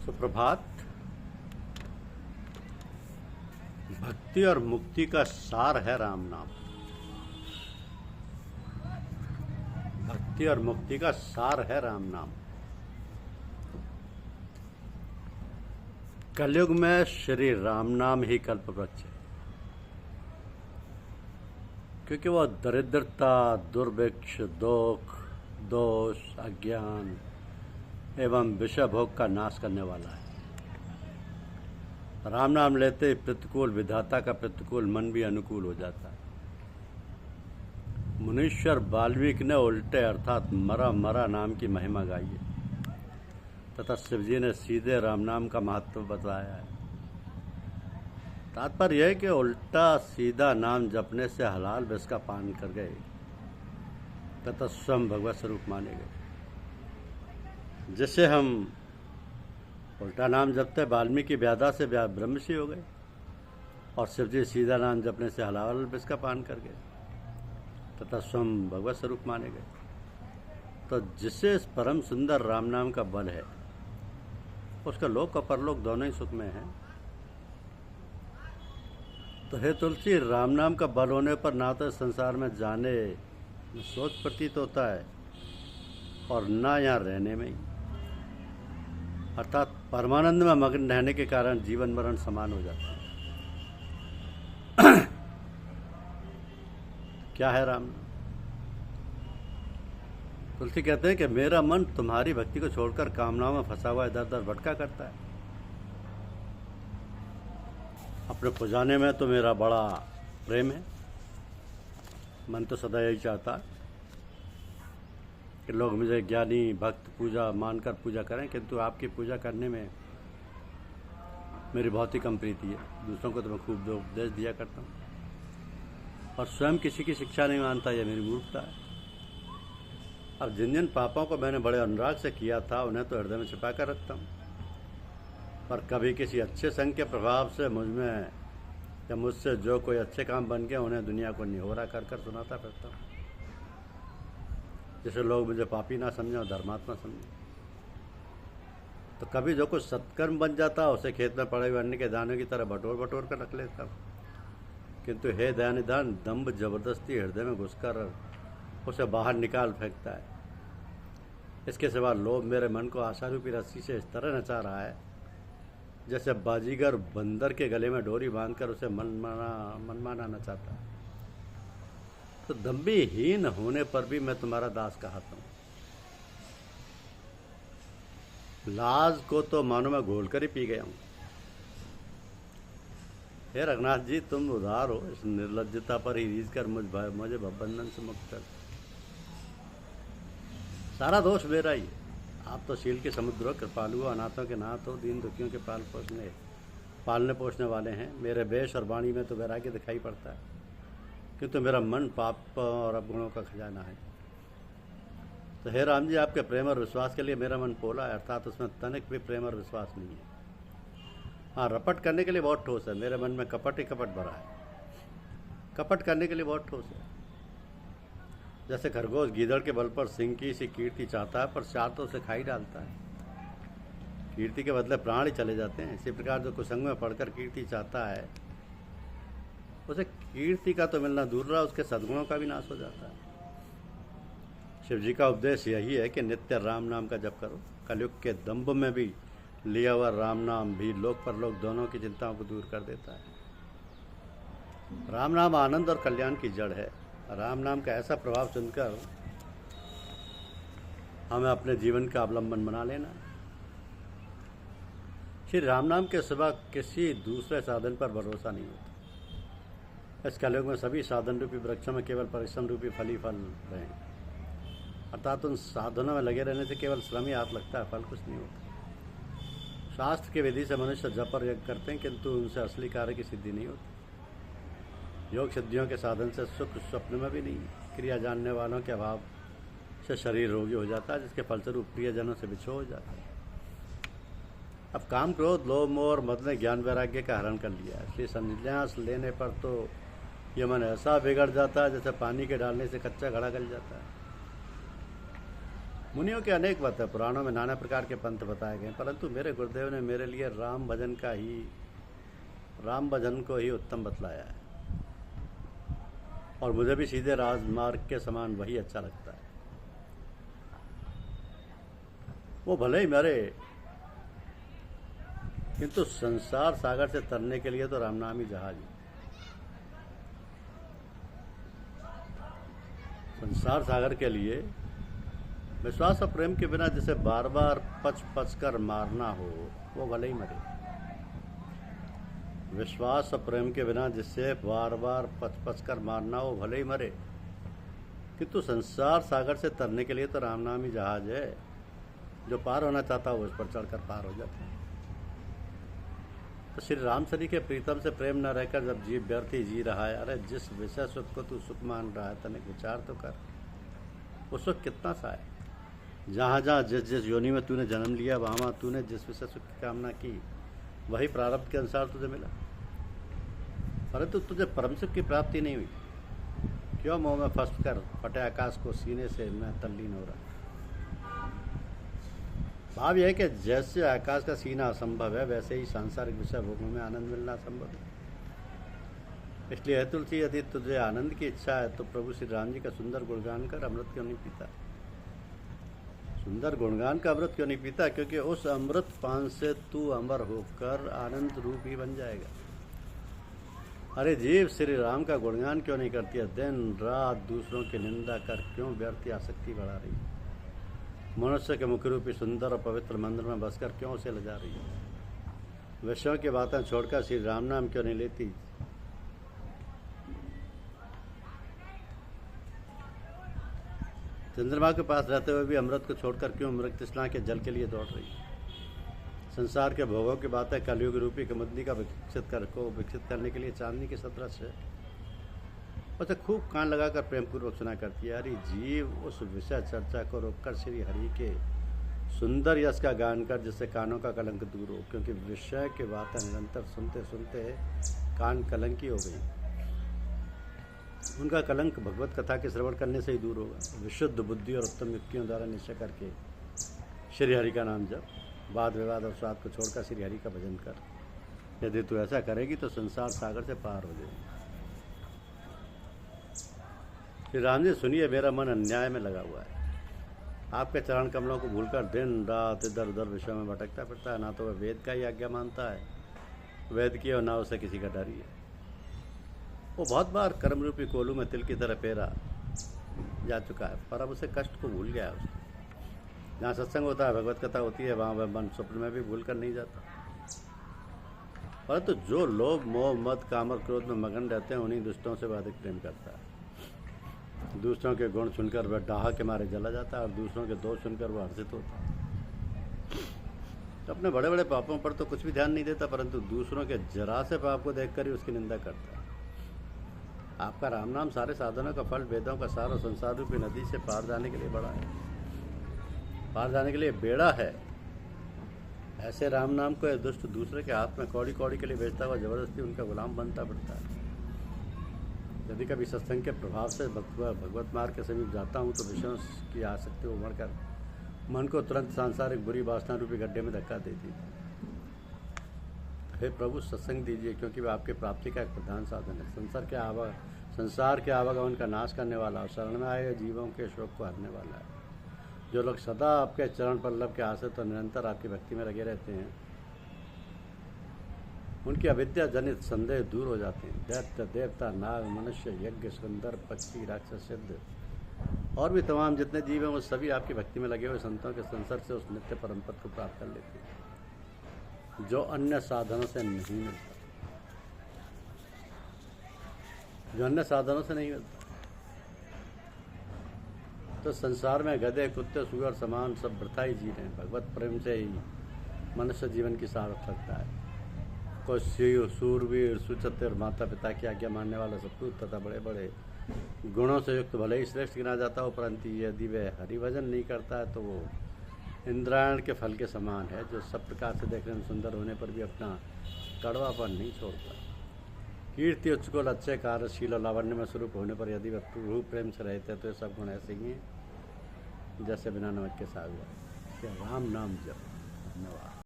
सुप्रभात। भक्ति और मुक्ति का सार है राम नाम। भक्ति और मुक्ति का सार है राम नाम। कलयुग में श्री राम नाम ही कल्प वृक्ष है, क्योंकि वह दरिद्रता, दुर्भिक्ष, दुख, दोष, अज्ञान एवं विषय भोग का नाश करने वाला है। राम नाम लेते ही प्रतिकूल विधाता का प्रतिकूल मन भी अनुकूल हो जाता है। मुनीश्वर वाल्मीकि ने उल्टे अर्थात मरा मरा नाम की महिमा गाई है तथा शिवजी ने सीधे राम नाम का महत्व बताया है। तात्पर्य यह है कि उल्टा सीधा नाम जपने से हलाल विष का पान कर गए तथा स्वयं भगवत स्वरूप माने गए। जिससे हम उल्टा नाम जपते वाल्मीकि व्याधा से ब्रह्मषि हो गए और शिवजी सीधा नाम जपने से हलाल विष का पान कर गए तथा स्वयं भगवत स्वरूप माने गए। तो जिससे इस परम सुंदर राम नाम का बल है, उसका लोक और परलोक दोनों ही सुख में है। तो हे तुलसी, राम नाम का बल होने पर ना तो संसार में जाने में सोच प्रतीत होता है और ना यहाँ रहने में ही, अर्थात परमानंद में मग्न रहने के कारण जीवन मरण समान हो जाता है। क्या है राम नाम? तुलसी कहते हैं कि मेरा मन तुम्हारी भक्ति को छोड़कर कामनाओं में फंसा हुआ इधर उधर भटका करता है। अपने पुजाने में तो मेरा बड़ा प्रेम है। मन तो सदा यही चाहता है कि लोग मुझे ज्ञानी भक्त पूजा मानकर पूजा करें, किंतु आपकी पूजा करने में मेरी बहुत ही कम प्रीति है। दूसरों को तो मैं खूब उपदेश दिया करता हूँ और स्वयं किसी की शिक्षा नहीं मानता, यह मेरी मूर्खता है। अब जिन जिन पापों को मैंने बड़े अनुराग से किया था, उन्हें तो हृदय में छिपा कर रखता हूँ, पर कभी किसी अच्छे संग के प्रभाव से मुझमें या मुझसे जो कोई अच्छे काम बन गए, उन्हें दुनिया को निहोरा कर कर सुनाता फिरता हूँ, जैसे लोग मुझे पापी ना समझें और धर्मात्मा समझें। तो कभी जो कुछ सत्कर्म बन जाता, उसे खेत में पड़े हुए अन्न के दानों की तरह बटोर बटोर कर रख लेता हूँ, किंतु हे दयानिधान, दम्भ जबरदस्ती हृदय में घुसकर उसे बाहर निकाल फेंकता है। इसके सिवा लोभ मेरे मन को आशारूपी रस्सी से इस तरह नचा रहा है जैसे बाजीगर बंदर के गले में डोरी बांधकर उसे मनमाना नचाता है। तो दम्भहीन होने पर भी मैं तुम्हारा दास कहता हूँ। लाज को तो मानो मैं घोल कर ही पी गया हूँ। हे रघुनाथ जी, तुम उदार हो, इस निर्लज्जता पर ही रीझ कर मुझे बंधन से मुक्त कर। सारा दोष मेरा ही है। आप तो शील के समुद्र हो, कृपालु हो, अनाथों के नाथ हो, दीन दुखियों के पालने पोषने वाले हैं। मेरे वेश और वाणी में तो वैराग्य दिखाई पड़ता है, किंतु मेरा मन पाप और अवगुणों का खजाना है। तो हे राम जी, आपके प्रेम और विश्वास के लिए मेरा मन पोला है, अर्थात उसमें तनिक भी प्रेम और विश्वास नहीं है। हाँ, रपट करने के लिए बहुत ठोस है। मेरे मन में कपट ही कपट भरा है। कपट करने के लिए बहुत ठोस है। जैसे खरगोश गीदड़ के बल पर सिंह की सी कीर्ति चाहता है, पर चार तो उसे खा ही डालता है। कीर्ति के बदले प्राण ही चले जाते हैं। इसी प्रकार जो कुसंग में पढ़कर कीर्ति चाहता है, उसे कीर्ति का तो मिलना दूर रहा, उसके सद्गुणों का भी नाश हो जाता है। शिव जी का उपदेश यही है कि नित्य राम नाम का जप करो। कलयुग के दंभ में भी लिया हुआ राम नाम भी लोक परलोक दोनों की चिंताओं को दूर कर देता है। राम नाम आनंद और कल्याण की जड़ है। राम नाम का ऐसा प्रभाव सुनकर हमें अपने जीवन का अवलंबन बना लेना। श्री राम नाम के सिवा किसी दूसरे साधन पर भरोसा नहीं होता। इस कलयुग में सभी साधन रूपी वृक्षों में केवल परिश्रम रूपी फल ही फल रहे हैं, अर्थात उन साधनों में लगे रहने से केवल श्रम ही हाथ लगता है, फल कुछ नहीं होता। शास्त्र के विधि से मनुष्य जप और यज्ञ करते हैं, किंतु उनसे असली कार्य की सिद्धि नहीं होती। योग सिद्धियों के साधन से सुख स्वप्न में भी नहीं। क्रिया जानने वालों के अभाव से शरीर रोगी हो जाता है, जिसके फलस्वरूप प्रियजनों से बिछोह हो जाता है। अब काम क्रोध लोभ मोह और मद ने ज्ञान वैराग्य का हरण कर लिया है। इसलिए संन्यास लेने पर तो यह मन ऐसा बिगड़ जाता है जैसे पानी के डालने से कच्चा घड़ा गल जाता है। मुनियों के अनेक मत है, पुराणों में नाना प्रकार के पंथ बताए गए, परंतु मेरे गुरुदेव ने मेरे लिए राम भजन को ही उत्तम बतलाया है, और मुझे भी सीधे राजमार्ग के समान वही अच्छा लगता है। वो भले ही मरे, किंतु संसार सागर से तरने के लिए तो राम नाम ही जहाज है। संसार सागर के लिए विश्वास और प्रेम के बिना जिसे बार बार पच कर मारना हो, वो भले ही मरे। विश्वास और प्रेम के बिना जिसे बार बार पच कर मारना हो, भले ही मरे। किंतु संसार सागर से तरने के लिए तो राम नाम ही जहाज है। जो पार होना चाहता हो उस पर चढ़कर पार हो जाता है। तो श्री रामचरी के प्रीतम से प्रेम न रहकर जब जीव व्यर्थ ही जी रहा है, अरे जिस विषय सुख को तू सुख मान रहा है, तनिक विचार तो कर, वो सुख कितना सा है। जहाँ जहाँ जिस योनि में तूने जन्म लिया, वहाँ तूने जिस विषय सुख की कामना की, वही प्रारब्ध के अनुसार तुझे मिला, परंतु तुझे परम सुख की प्राप्ति नहीं हुई। क्यों मोह में फंस कर फटे आकाश को सीने से मैं तल्लीन हो रहा। भाव यह है कि जैसे आकाश का सीना असंभव है, वैसे ही सांसारिक विषय भोगों में आनंद मिलना असंभव है। इसलिए है तुलसी, यदि तुझे आनंद की इच्छा है तो प्रभु श्री राम जी का सुंदर गुणगान कर। अमृत क्यों नहीं पीता? सुंदर गुणगान का अमृत क्यों नहीं पीता? क्योंकि उस अमृत पान से तू अमर होकर आनंद रूप ही बन जाएगा। अरे जीव, श्री राम का गुणगान क्यों नहीं करती है? दिन रात दूसरों की निंदा कर क्यों व्यर्थ आसक्ति बढ़ा रही है? मनुष्य के मुख्य रूपी सुंदर और पवित्र मंदिर में बसकर क्यों उसे लजा रही है? विषयों की बातें छोड़कर श्री राम नाम क्यों नहीं लेती? चंद्रमा के पास रहते हुए भी अमृत को छोड़कर क्यों मृग तृष्णा के जल के लिए दौड़ रही है? संसार के भोगों की बातें कलयुग रूपी कमुदनी का विकसित करने के लिए चांदनी के सदृश है। उसे खूब कान लगाकर प्रेम पूर्वक सुना करती है। अरे जीव, उस विषय चर्चा को रोककर श्री हरि के सुंदर यश का गान कर, जिससे कानों का कलंक दूर हो। क्योंकि विषय की बातें निरंतर सुनते सुनते कान कलंकी हो गई। उनका कलंक भगवत कथा के श्रवण करने से ही दूर होगा। विशुद्ध बुद्धि और उत्तम युक्तियों द्वारा निश्चय करके श्री हरि का नाम जप, वाद विवाद और स्वाद को छोड़कर श्री हरि का भजन कर। यदि तू ऐसा करेगी तो संसार सागर से पार हो जाएगी। श्री राम जी, सुनिए, मेरा मन अन्याय में लगा हुआ है। आपके चरण कमलों को भूलकर दिन रात इधर उधर विषयों में भटकता फिरता है। ना तो वह वेद का ही आज्ञा मानता है, वेद की, और ना उसे किसी का डर ही है। वो बहुत बार कर्म रूपी कोलू में तिल की तरह पेरा जा चुका है, पर अब उसे कष्ट को भूल गया है। उसने जहाँ सत्संग होता है, भगवत कथा होती है, वहाँ वह मन स्वप्न में भी भूल कर नहीं जाता। परंतु जो लोग मोह मद काम और क्रोध में मगन रहते हैं, उन्हीं दुष्टों से वह अधिक प्रेम करता है। दूसरों के गुण सुनकर वह डाह के मारे जला जाता है, और दूसरों के दोष सुनकर वह हर्षित होता है। अपने बड़े बड़े पापों पर तो कुछ भी ध्यान नहीं देता, परंतु दूसरों के जरा से पाप को देखकर ही उसकी निंदा करता है। आपका राम नाम सारे साधनों का फल, वेदों का सार और संसार रूपी नदी से पार जाने के लिए बड़ा है, पार जाने के लिए बेड़ा है। ऐसे राम नाम को दुष्ट दूसरे के हाथ में कौड़ी कौड़ी के लिए बेचता हुआ जबरदस्ती उनका गुलाम बनता पड़ता है। यदि कभी सत्संग के प्रभाव से भगवत मार्ग के समीप जाता हूँ तो विषयों की आसक्ति उमड़ कर मन को तुरंत सांसारिक बुरी वासना रूपी गड्ढे में धक्का देती है। हे प्रभु, सत्संग दीजिए, क्योंकि वह आपकी प्राप्ति का एक प्रधान साधन है। संसार के आवागमन का नाश करने वाला और शरण में आए जीवों के शोक को हरने वाला है। जो लोग सदा आपके चरण पल्लव के आश्रित और निरंतर आपकी भक्ति में लगे रहते हैं, उनकी अविद्या जनित संदेह दूर हो जाते हैं। दैत्य, देवता, नाग, मनुष्य, यज्ञ, सुंदर, पक्षी, राक्षस, सिद्ध और भी तमाम जितने जीव हैं, वो सभी आपकी भक्ति में लगे हुए संतों के संसर्ग से उस नित्य परम पद को प्राप्त कर लेते हैं, जो अन्य साधनों से नहीं मिलता, जो अन्य साधनों से नहीं मिलता। तो संसार में गधे, कुत्ते, सुअर समान सब वृथा ही जी रहे हैं। भगवत प्रेम से ही मनुष्य जीवन की सार्थकता है। कोई सूरवीर, सुचतुर, माता पिता की आज्ञा मानने वाला सपूत तथा बड़े बड़े गुणों से युक्त भले ही श्रेष्ठ गिना जाता हो, परंतु यदि वह हरिभजन नहीं करता है तो वो इंद्रायण के फल के समान है, जो सब प्रकार से देखने में सुंदर होने पर भी अपना कड़वापन नहीं छोड़ता। कीर्ति, उच्च कुल, अच्छे कार्यशील और लावण्य में स्वरूप होने पर यदि वह प्रभु प्रेम से रहते हैं तो ये सब गुण ऐसे ही हैं। जैसे बिना नमक के साग हुआ। क्या राम नाम जप। धन्यवाद।